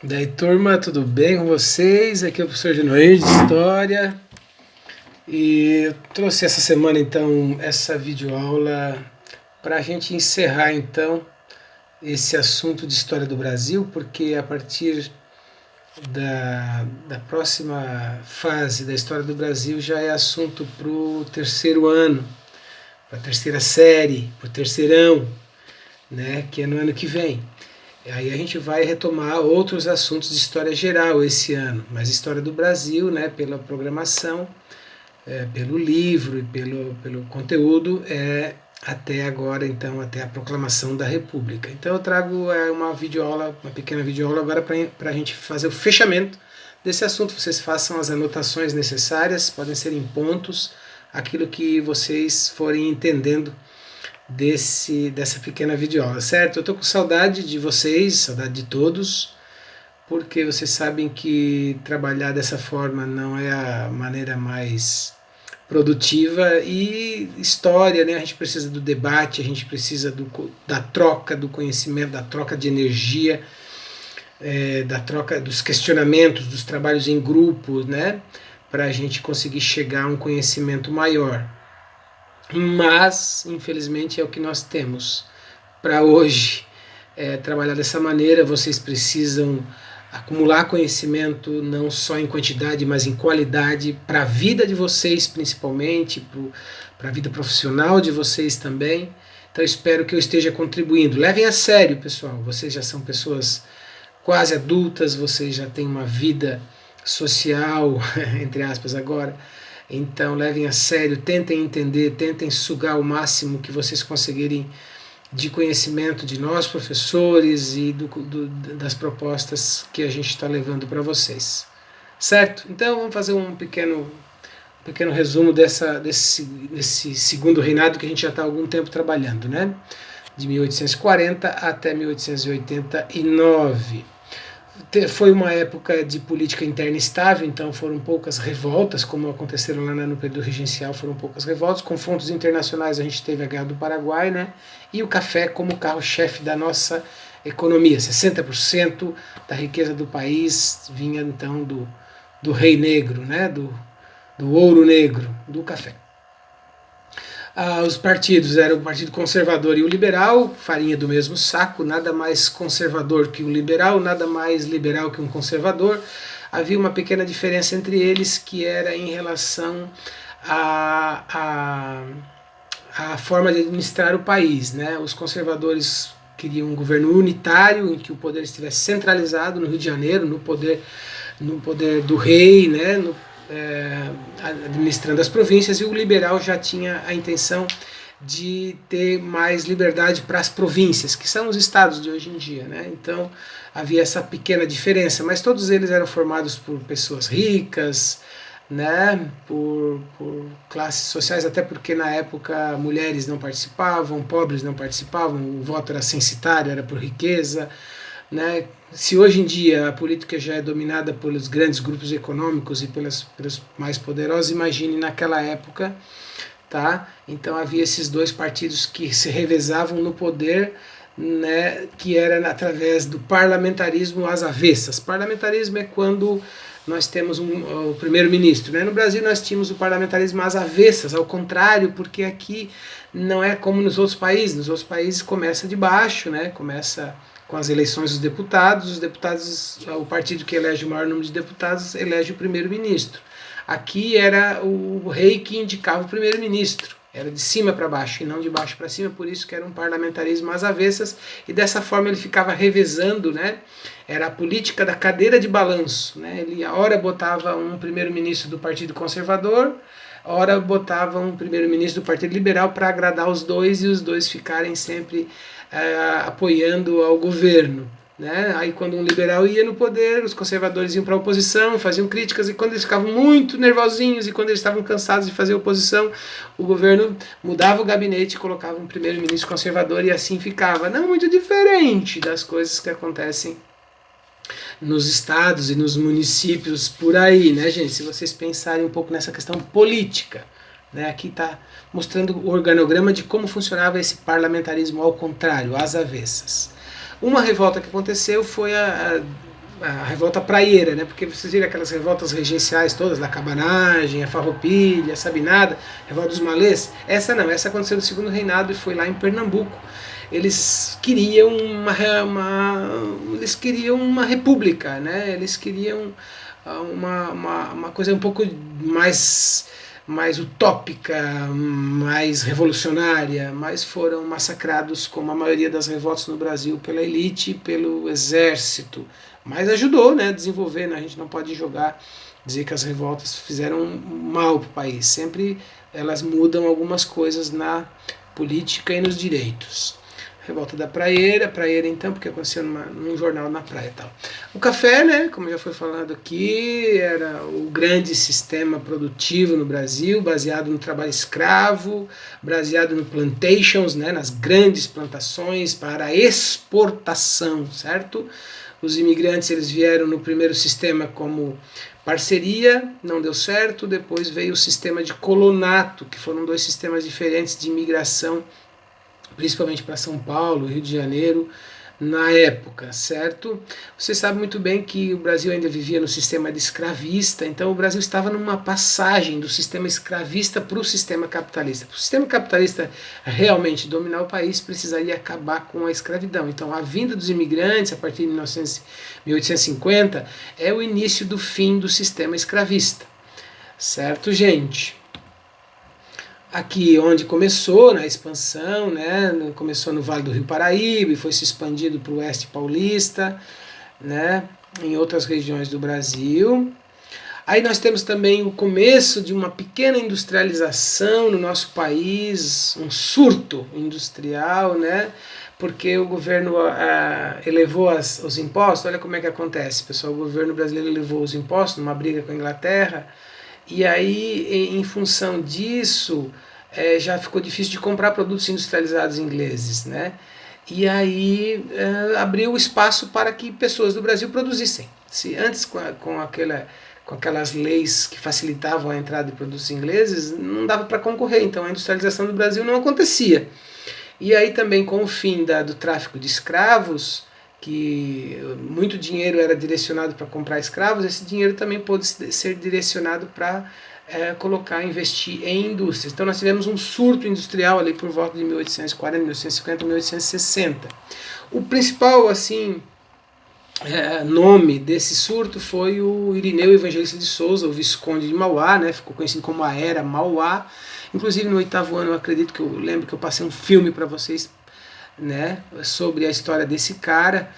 Daí, turma, tudo bem com vocês? Aqui é o professor Genoir de História e eu trouxe essa semana então essa videoaula para a gente encerrar então esse assunto de História do Brasil, porque a partir da próxima fase da História do Brasil já é assunto para o terceiro ano, para a terceira série, para o terceirão, né, que é no ano que vem. Aí a gente vai retomar outros assuntos de história geral esse ano, mas história do Brasil, né, pela programação, pelo livro e pelo conteúdo, até agora, então, até a proclamação da República. Então eu trago uma videoaula, uma pequena videoaula agora para a gente fazer o fechamento desse assunto. Vocês façam as anotações necessárias, podem ser em pontos, aquilo que vocês forem entendendo dessa pequena videoaula, certo? Eu tô com saudade de vocês, saudade de todos, porque vocês sabem que trabalhar dessa forma não é a maneira mais produtiva, e história, né? A gente precisa do debate, a gente precisa da troca do conhecimento, da troca de energia, da troca dos questionamentos, dos trabalhos em grupo, né? Para a gente conseguir chegar a um conhecimento maior. Mas, infelizmente, é o que nós temos para hoje. Trabalhar dessa maneira, vocês precisam acumular conhecimento não só em quantidade, mas em qualidade, para a vida de vocês principalmente, para a vida profissional de vocês também. Então espero que eu esteja contribuindo. Levem a sério, pessoal. Vocês já são pessoas quase adultas, vocês já têm uma vida social, entre aspas, agora. Então levem a sério, tentem entender, tentem sugar o máximo que vocês conseguirem de conhecimento de nós, professores, e das propostas que a gente está levando para vocês. Certo? Então vamos fazer um pequeno resumo desse segundo reinado que a gente já está há algum tempo trabalhando, né? De 1840 até 1889. Foi uma época de política interna estável, então foram poucas revoltas, como aconteceram lá no período regencial, foram poucas revoltas. Confrontos internacionais, a gente teve a Guerra do Paraguai, né? E o café como carro-chefe da nossa economia. 60% da riqueza do país vinha então do rei negro, né? Do ouro negro, do café. Os partidos eram o Partido Conservador e o Liberal, farinha do mesmo saco, nada mais conservador que um liberal, nada mais liberal que um conservador. Havia uma pequena diferença entre eles, que era em relação à forma de administrar o país, né? Os conservadores queriam um governo unitário, em que o poder estivesse centralizado no Rio de Janeiro, no poder do rei, né? Administrando as províncias, e o liberal já tinha a intenção de ter mais liberdade para as províncias, que são os estados de hoje em dia, né? Então havia essa pequena diferença, mas todos eles eram formados por pessoas ricas, né? Por classes sociais, até porque na época mulheres não participavam, pobres não participavam, o voto era censitário, era por riqueza, né? Se hoje em dia a política já é dominada pelos grandes grupos econômicos e pelos mais poderosos, imagine naquela época, tá? Então havia esses dois partidos que se revezavam no poder, né? Que era através do parlamentarismo às avessas. Parlamentarismo é quando nós temos o primeiro-ministro, né? No Brasil nós tínhamos o parlamentarismo às avessas, ao contrário, porque aqui não é como nos outros países. Nos outros países começa de baixo, né? Começa com as eleições dos deputados. Os deputados, o partido que elege o maior número de deputados elege o primeiro-ministro. Aqui era o rei que indicava o primeiro-ministro, era de cima para baixo e não de baixo para cima, por isso que era um parlamentarismo às avessas, e dessa forma ele ficava revezando, né? Era a política da cadeira de balanço, né? Ele a hora botava um primeiro-ministro do Partido Conservador, a hora botava um primeiro-ministro do Partido Liberal, para agradar os dois e os dois ficarem sempre apoiando ao governo, né? Aí quando um liberal ia no poder, os conservadores iam para a oposição, faziam críticas, e quando eles ficavam muito nervosinhos e quando eles estavam cansados de fazer oposição, o governo mudava o gabinete e colocava um primeiro-ministro conservador, e assim ficava. Não muito diferente das coisas que acontecem nos estados e nos municípios por aí, né, gente? Se vocês pensarem um pouco nessa questão política, né? Aqui está mostrando o organograma de como funcionava esse parlamentarismo ao contrário, às avessas. Uma revolta que aconteceu foi a revolta praieira, né? Porque vocês viram aquelas revoltas regenciais todas, da cabanagem, a farroupilha, a sabinada, a revolta dos malês. Essa não, essa aconteceu no segundo reinado e foi lá em Pernambuco. Eles queriam eles queriam uma república, né? Eles queriam uma coisa um pouco mais utópica, mais revolucionária, mas foram massacrados, como a maioria das revoltas no Brasil, pela elite e pelo exército. Mas ajudou, né, a desenvolver, né? A gente não pode dizer que as revoltas fizeram mal para o país. Sempre elas mudam algumas coisas na política e nos direitos. Revolta da Praieira então, porque aconteceu num jornal na praia e tal. O café, né, como já foi falado aqui, era o grande sistema produtivo no Brasil, baseado no trabalho escravo, baseado no plantations, né, nas grandes plantações para exportação, certo? Os imigrantes, eles vieram no primeiro sistema como parceria, não deu certo, depois veio o sistema de colonato, que foram dois sistemas diferentes de imigração, principalmente para São Paulo, Rio de Janeiro, na época, certo? Você sabe muito bem que o Brasil ainda vivia no sistema de escravista, então o Brasil estava numa passagem do sistema escravista para o sistema capitalista. Para o sistema capitalista realmente dominar o país, precisaria acabar com a escravidão. Então a vinda dos imigrantes, a partir de 1850, é o início do fim do sistema escravista. Certo, gente? Aqui onde começou, na expansão, né, começou no Vale do Rio Paraíba e foi se expandido para o Oeste Paulista, né, em outras regiões do Brasil. Aí nós temos também o começo de uma pequena industrialização no nosso país, um surto industrial, né, porque o governo elevou os impostos. Olha como é que acontece, pessoal, o governo brasileiro elevou os impostos numa briga com a Inglaterra. E aí, em função disso, já ficou difícil de comprar produtos industrializados ingleses, né? E aí abriu espaço para que pessoas do Brasil produzissem. Se antes, com aquelas leis que facilitavam a entrada de produtos ingleses, não dava para concorrer, então a industrialização do Brasil não acontecia. E aí também, com o fim do tráfico de escravos, que muito dinheiro era direcionado para comprar escravos, esse dinheiro também pôde ser direcionado para investir em indústrias. Então nós tivemos um surto industrial ali por volta de 1840, 1850, 1860. O principal assim nome desse surto foi o Irineu Evangelista de Souza, o Visconde de Mauá, né? Ficou conhecido como a Era Mauá. Inclusive no 8º ano, eu acredito que eu lembro que eu passei um filme para vocês, né, sobre a história desse cara.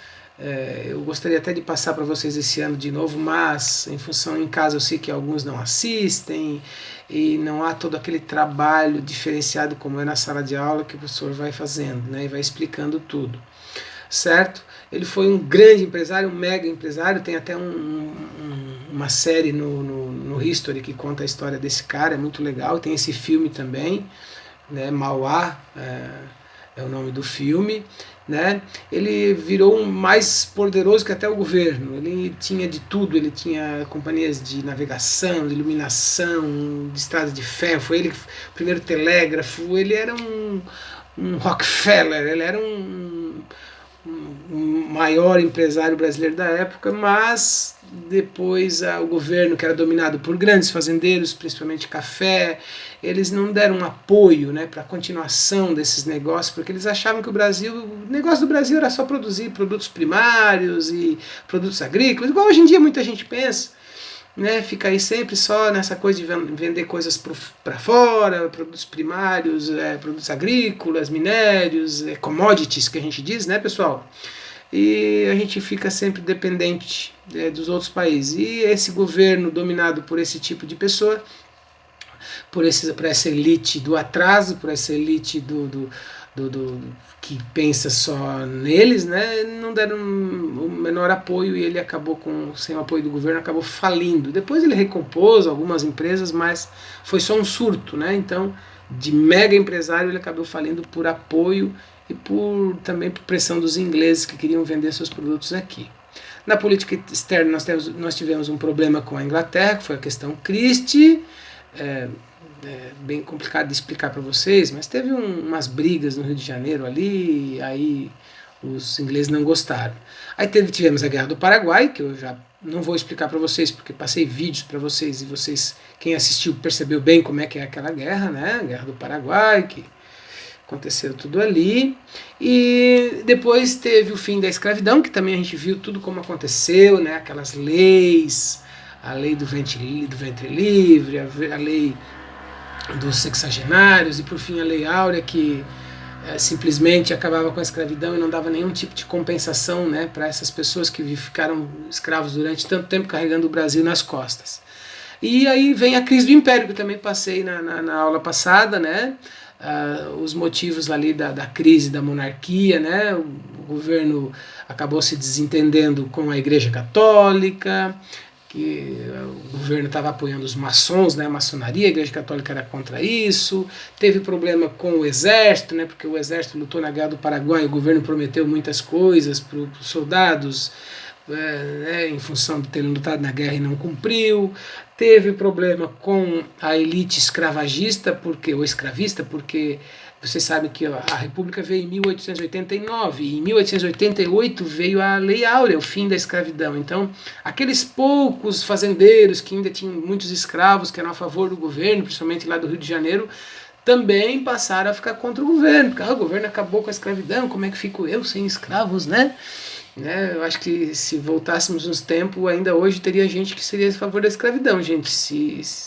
Eu gostaria até de passar para vocês esse ano de novo, mas em função em casa eu sei que alguns não assistem e não há todo aquele trabalho diferenciado como é na sala de aula que o professor vai fazendo, né, e vai explicando tudo, certo? Ele foi um grande empresário, um mega empresário, tem até uma série no History que conta a história desse cara, é muito legal, tem esse filme também, né, Mauá, é o nome do filme, né? Ele virou mais poderoso que até o governo. Ele tinha de tudo, ele tinha companhias de navegação, de iluminação, de estradas de ferro, foi ele o primeiro telégrafo, ele era um Rockefeller, ele era um maior empresário brasileiro da época, mas depois o governo, que era dominado por grandes fazendeiros, principalmente café, eles não deram um apoio, né, para a continuação desses negócios, porque eles achavam que o negócio do Brasil era só produzir produtos primários e produtos agrícolas, igual hoje em dia muita gente pensa, né, fica aí sempre só nessa coisa de vender coisas para fora, produtos primários, produtos agrícolas, minérios, commodities que a gente diz, né, pessoal? E a gente fica sempre dependente dos outros países. E esse governo dominado por esse tipo de pessoa, por essa elite do atraso, por essa elite do que pensa só neles, né, não deram o menor apoio e ele acabou sem o apoio do governo, acabou falindo. Depois ele recompôs algumas empresas, mas foi só um surto, né? Então, de mega empresário, ele acabou falindo por apoio e também por pressão dos ingleses que queriam vender seus produtos aqui. Na política externa nós tivemos um problema com a Inglaterra, que foi a questão Christie, bem complicado de explicar para vocês, mas teve umas brigas no Rio de Janeiro ali, aí os ingleses não gostaram. Aí tivemos a Guerra do Paraguai, que eu já não vou explicar para vocês, porque passei vídeos para vocês, e vocês, quem assistiu, percebeu bem como é que é aquela guerra, né? A Guerra do Paraguai, que aconteceu tudo ali. E depois teve o fim da escravidão, que também a gente viu tudo como aconteceu, né? Aquelas leis, a lei do ventre livre, a lei dos sexagenários, e por fim a Lei Áurea, que simplesmente acabava com a escravidão e não dava nenhum tipo de compensação, né, para essas pessoas que ficaram escravos durante tanto tempo carregando o Brasil nas costas. E aí vem a crise do Império, que eu também passei na aula passada, né, os motivos ali da crise da monarquia, né, o governo acabou se desentendendo com a Igreja Católica, que o governo estava apoiando os maçons, né, a maçonaria, a Igreja Católica era contra isso, teve problema com o exército, né, porque o exército lutou na Guerra do Paraguai, o governo prometeu muitas coisas para os soldados, né, em função de terem lutado na guerra e não cumpriu, teve problema com a elite escravagista, ou escravista, porque vocês sabem que a República veio em 1889 e em 1888 veio a Lei Áurea, o fim da escravidão. Então, aqueles poucos fazendeiros que ainda tinham muitos escravos, que eram a favor do governo, principalmente lá do Rio de Janeiro, também passaram a ficar contra o governo, porque o governo acabou com a escravidão, como é que fico eu sem escravos, né? Eu acho que se voltássemos nos tempos, ainda hoje teria gente que seria a favor da escravidão, gente, se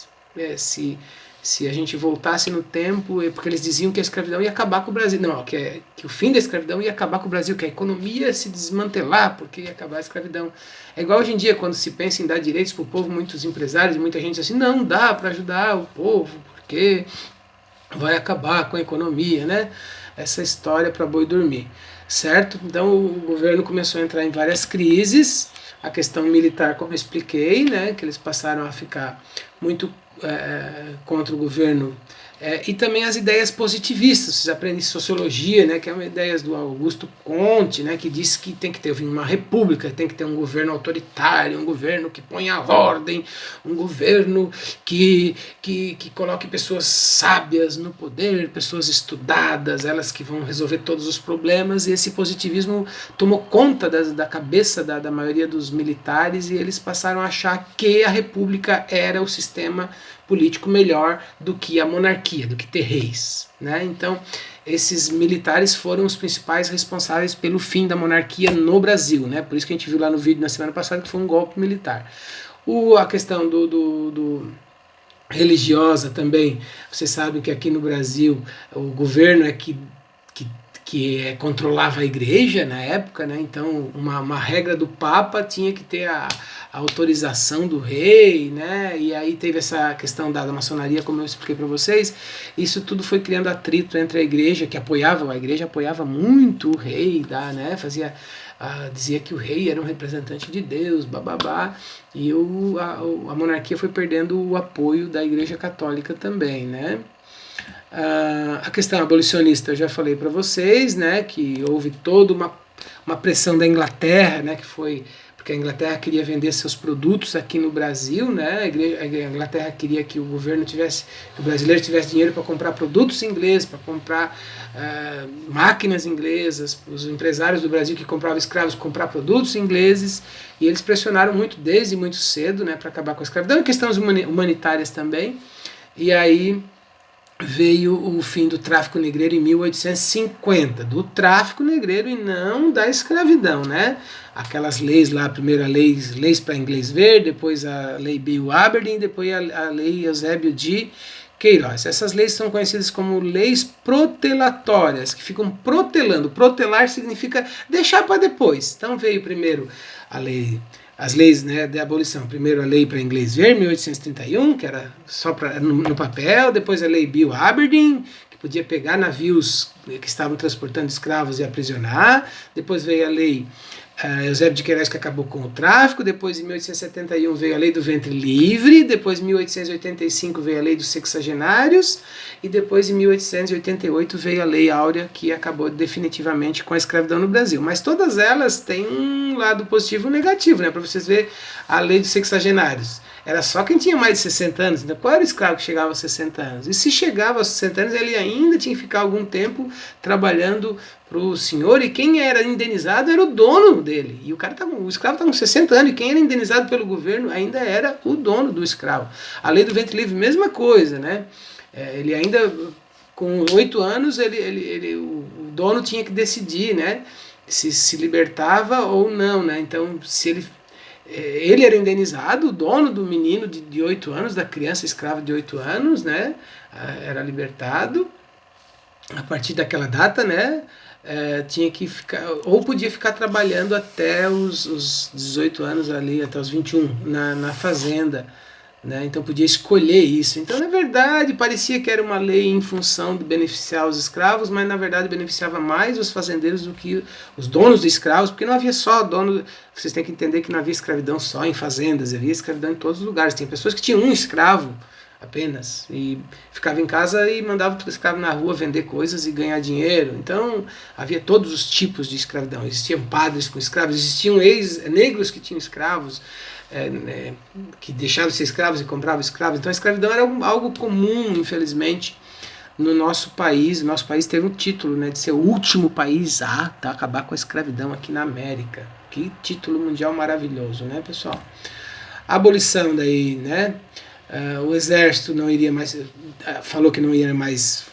a gente voltasse no tempo, porque eles diziam que a escravidão ia acabar com o Brasil. Não, que o fim da escravidão ia acabar com o Brasil, que a economia ia se desmantelar porque ia acabar a escravidão. É igual hoje em dia, quando se pensa em dar direitos para o povo, muitos empresários, muita gente diz assim, não dá para ajudar o povo, porque vai acabar com a economia, né? Essa história para boi dormir, certo? Então o governo começou a entrar em várias crises, a questão militar, como eu expliquei, né? Que eles passaram a ficar muito contra o governo, e também as ideias positivistas. Vocês aprendem sociologia, né, que é uma ideia do Augusto Comte, né, que diz que tem que ter uma república, tem que ter um governo autoritário, um governo que ponha a ordem, um governo que coloque pessoas sábias no poder, pessoas estudadas, elas que vão resolver todos os problemas. E esse positivismo tomou conta da cabeça da maioria dos militares, e eles passaram a achar que a república era o sistema político melhor do que a monarquia, do que ter reis, né? Então, esses militares foram os principais responsáveis pelo fim da monarquia no Brasil, né? Por isso que a gente viu lá no vídeo na semana passada que foi um golpe militar. A questão do religiosa também, vocês sabem que aqui no Brasil o governo é que controlava a igreja na época, né? Então uma regra do Papa tinha que ter a autorização do rei, né? E aí teve essa questão da maçonaria, como eu expliquei para vocês. Isso tudo foi criando atrito entre a igreja, que apoiava, a igreja apoiava muito o rei, né? Dizia que o rei era um representante de Deus, bababá, e a monarquia foi perdendo o apoio da igreja católica também, né? A questão abolicionista eu já falei para vocês, né, que houve toda uma pressão da Inglaterra, né, que foi porque a Inglaterra queria vender seus produtos aqui no Brasil, né, a Inglaterra queria que o governo que o brasileiro tivesse dinheiro para comprar produtos ingleses, para comprar máquinas inglesas, os empresários do Brasil que compravam escravos comprar produtos ingleses, e eles pressionaram muito desde muito cedo, né, para acabar com a escravidão, e questões humanitárias também. E aí veio o fim do tráfico negreiro em 1850, do tráfico negreiro e não da escravidão, né? Aquelas leis lá, primeiro a leis para inglês ver, depois a lei Bill Aberdeen, depois a lei Eusébio de Queiroz. Essas leis são conhecidas como leis protelatórias, que ficam protelando. Protelar significa deixar para depois. Então veio primeiro as leis, né, de abolição. Primeiro a lei para inglês ver, 1831, que era só no papel. Depois a lei Bill Aberdeen, que podia pegar navios que estavam transportando escravos e aprisionar. Depois veio a lei Eusébio de Queiroz, que acabou com o tráfico. Depois, em 1871, veio a lei do ventre livre. Depois, em 1885, veio a lei dos sexagenários. E depois, em 1888, veio a lei Áurea, que acabou definitivamente com a escravidão no Brasil. Mas todas elas têm um lado positivo e um negativo, né? Para vocês verem, a lei dos sexagenários. era só quem tinha mais de 60 anos. Então, qual era o escravo que chegava aos 60 anos? E se chegava aos 60 anos, ele ainda tinha que ficar algum tempo trabalhando para o senhor, e quem era indenizado era o dono dele. E o escravo estava com 60 anos, e quem era indenizado pelo governo ainda era o dono do escravo. A lei do ventre livre, mesma coisa, né? Ele ainda, com 8 anos, o dono tinha que decidir, né? Se libertava ou não, né? Então, se ele era indenizado, o dono do menino de 8 anos, da criança escrava de 8 anos, né? Era libertado a partir daquela data, né? Tinha que ficar, ou podia ficar trabalhando até os 18 anos ali, até os 21, na fazenda, né? Então podia escolher isso. Então, na verdade, parecia que era uma lei em função de beneficiar os escravos, mas na verdade beneficiava mais os fazendeiros do que os donos de escravos, porque não havia só dono. Vocês têm que entender que não havia escravidão só em fazendas, havia escravidão em todos os lugares. Tem pessoas que tinham um escravo apenas, e ficava em casa e mandava o escravo na rua vender coisas e ganhar dinheiro. Então havia todos os tipos de escravidão. Existiam padres com escravos, existiam ex-negros que tinham escravos, que deixavam de ser escravos e compravam escravos. Então a escravidão era algo comum, infelizmente, no nosso país. O nosso país teve um título, né, de ser o último país a acabar com a escravidão aqui na América. Que título mundial maravilhoso, né, pessoal? A abolição daí, né? O exército não iria mais, falou que não ia mais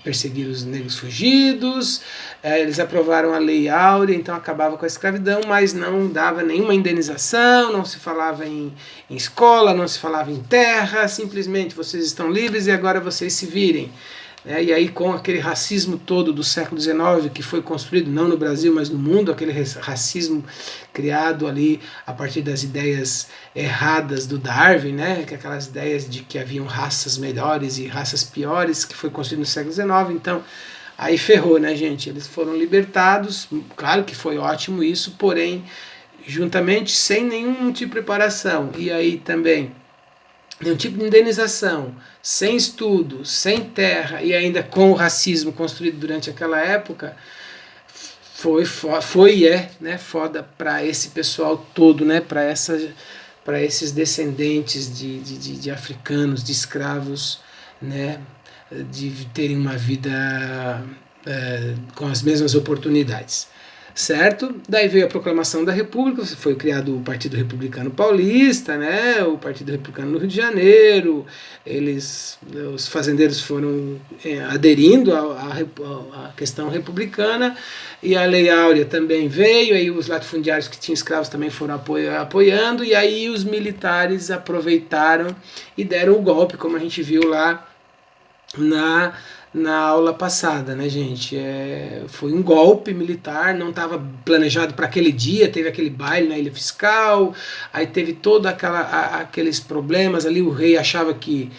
perseguir os negros fugidos. Eles aprovaram a Lei Áurea, então acabava com a escravidão, mas não dava nenhuma indenização, não se falava em escola, não se falava em terra, simplesmente vocês estão livres e agora vocês se virem. E aí, com aquele racismo todo do século XIX, que foi construído não no Brasil, mas no mundo, aquele racismo criado ali a partir das ideias erradas do Darwin, né? Que aquelas ideias de que haviam raças melhores e raças piores, que foi construído no século XIX. Então, aí ferrou, né, gente? Eles foram libertados, claro que foi ótimo isso, porém, juntamente sem nenhum tipo de preparação. E aí também nenhum tipo de indenização, sem estudo, sem terra e ainda com o racismo construído durante aquela época, foi e é, né, foda para esse pessoal todo, né, para esses descendentes de africanos, de escravos, né, de terem uma vida com as mesmas oportunidades. Certo? Daí veio a proclamação da República, foi criado o Partido Republicano Paulista, né? O Partido Republicano no Rio de Janeiro, os fazendeiros foram aderindo à questão republicana, e a Lei Áurea também veio, aí os latifundiários que tinham escravos também foram apoiando, e aí os militares aproveitaram e deram o golpe, como a gente viu lá na aula passada, né, gente? Foi um golpe militar, não estava planejado para aquele dia, teve aquele baile na Ilha Fiscal, aí teve todo aqueles problemas ali, o rei achava que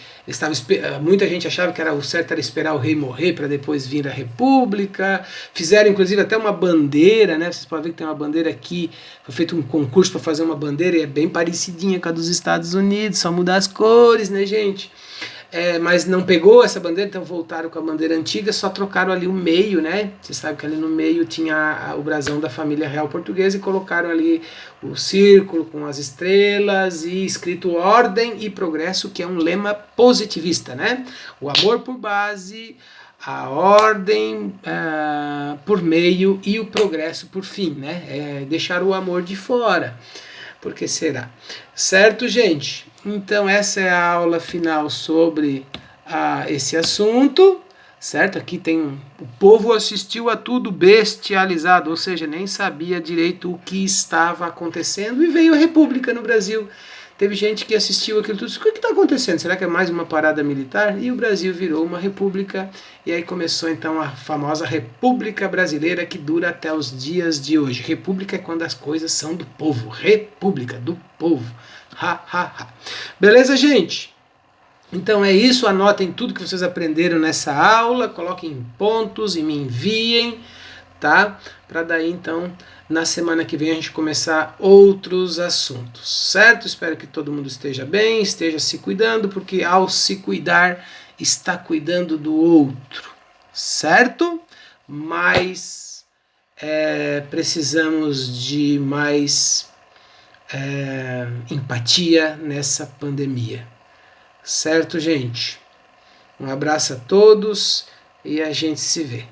muita gente achava que o certo era esperar o rei morrer para depois vir a república, fizeram inclusive até uma bandeira, né, vocês podem ver que tem uma bandeira aqui, foi feito um concurso para fazer uma bandeira e é bem parecidinha com a dos Estados Unidos, só mudar as cores, né, gente? Mas não pegou essa bandeira, então voltaram com a bandeira antiga, só trocaram ali o meio, né? Você sabe que ali no meio tinha o brasão da família real portuguesa e colocaram ali o círculo com as estrelas e escrito ordem e progresso, que é um lema positivista, né? O amor por base, a ordem por meio e o progresso por fim, né? Deixar o amor de fora. Por que será? Certo, gente? Então essa é a aula final sobre esse assunto, certo? Aqui tem o povo assistiu a tudo bestializado, ou seja, nem sabia direito o que estava acontecendo e veio a República no Brasil. Teve gente que assistiu aquilo tudo, o que está acontecendo? Será que é mais uma parada militar? E o Brasil virou uma república, e aí começou então a famosa República Brasileira, que dura até os dias de hoje. República é quando as coisas são do povo, república, do povo. Ha, ha, ha. Beleza, gente? Então é isso, anotem tudo que vocês aprenderam nessa aula, coloquem em pontos e me enviem, tá? Para daí então na semana que vem a gente começar outros assuntos, certo? Espero que todo mundo esteja bem, esteja se cuidando, porque ao se cuidar está cuidando do outro, certo? Mas precisamos de mais empatia nessa pandemia. Certo, gente? Um abraço a todos e a gente se vê.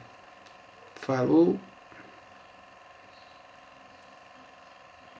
Falou!